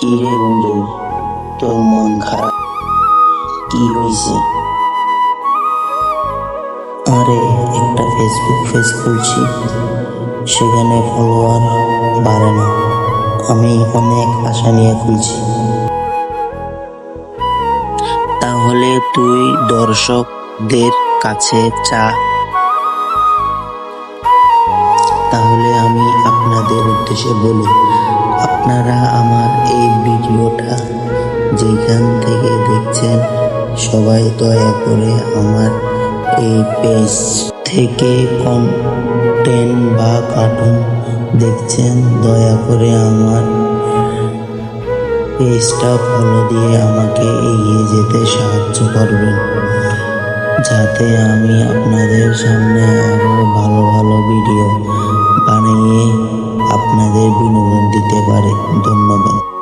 কি রে বন্ধু, তোর মন খারাপ? কি হয়েছে? আরে একটা ফেসবুক পেজ খুলছি, সেখানে ফলোয়ার বাড়ে না। আমি অনেক আশা নিয়ে খুলছি। তাহলে তুই দর্শকদের কাছে চা। তাহলে আমি আপনাদের উদ্দেশ্যে বলি, আপনারা আমার এই ভিডিওটা যেখান থেকে দেখছেন, সবাই দয়া করে আমার এই পেজ থেকে কন্টেন্ট বা কার্টুন দেখছেন, দয়া করে আমার পেজটা ফলো দিয়ে আমাকে এগিয়ে যেতে সাহায্য করবেন, যাতে আমি আপনাদের সামনে আরো ভালো ভালো ভিডিও বানিয়ে আপনাদের বিনোদন দিতে পারি। ধন্যবাদ।